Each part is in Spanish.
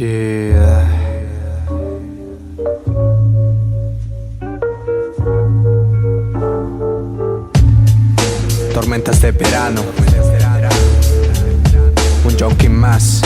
Yeah. Tormentas de verano. Un junkie más.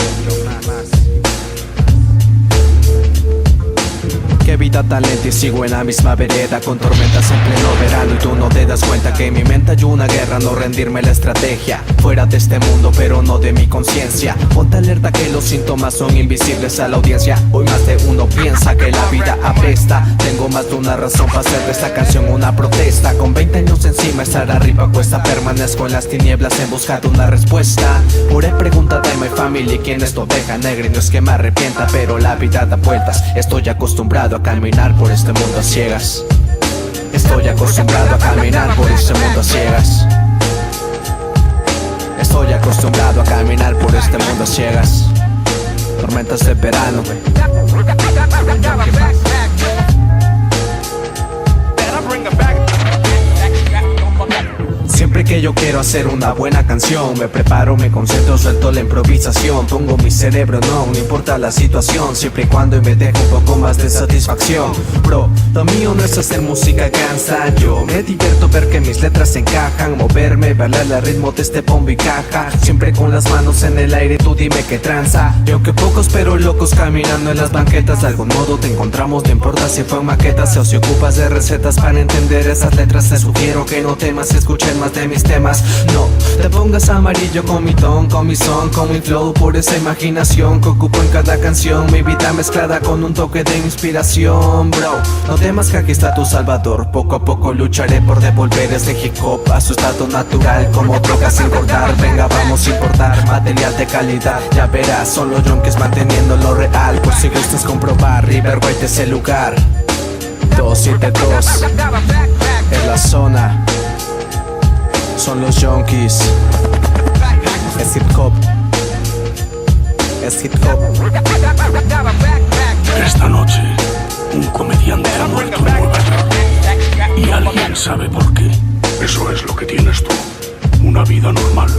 Qué vida tan lenta y sigo en la misma vereda, con tormentas en pleno verano y tú no te das cuenta que en mi mente hay una guerra, no rendirme la estrategia. Fuera de este mundo pero no de mi conciencia. Ponte alerta que los síntomas son invisibles a la audiencia. Hoy más de uno piensa que la vida apesta. Tengo más de una razón para hacer de esta canción una protesta. Con 20 años encima estar arriba cuesta. Permanezco en las tinieblas en busca de una respuesta. Pura pregunta de mi family, ¿quién es tu oveja negra? Y no es que me arrepienta, pero la vida da vueltas. Estoy acostumbrado a caminar por este mundo a ciegas. Estoy acostumbrado a caminar por este mundo a ciegas. Estoy acostumbrado a caminar por este mundo a ciegas. Tormentas de verano. Siempre que yo quiero hacer una buena canción, me preparo, me concentro, suelto la improvisación. Pongo mi cerebro, no importa la situación, siempre y cuando me dejo un poco más de satisfacción. Bro, lo mío no es hacer música cansa. Yo me divierto ver que mis letras encajan, moverme, bailar al ritmo de este bombo y caja. Siempre con las manos en el aire, tú dime qué tranza. Yo que pocos pero locos caminando en las banquetas. De algún modo te encontramos, no importa si fue maquetas o si ocupas de recetas para entender esas letras. Te sugiero que no temas, escuchen más de mis temas. No te pongas amarillo con mi ton, con mi son, con mi flow, por esa imaginación que ocupo en cada canción. Mi vida mezclada con un toque de inspiración. Bro, no temas que aquí está tu salvador. Poco a poco lucharé por devolver este hip hop a su estado natural, como drogas sin cortar. Venga, vamos a importar material de calidad. Ya verás, son los junkies manteniendo lo real. Por si gustas comprobar, River White es el lugar. 272 en la zona. Son los junkies. Es hip hop. Es hip hop. Esta noche, un comediante ha muerto en Nueva York. Y alguien sabe por qué. Eso es lo que tienes tú. Una vida normal.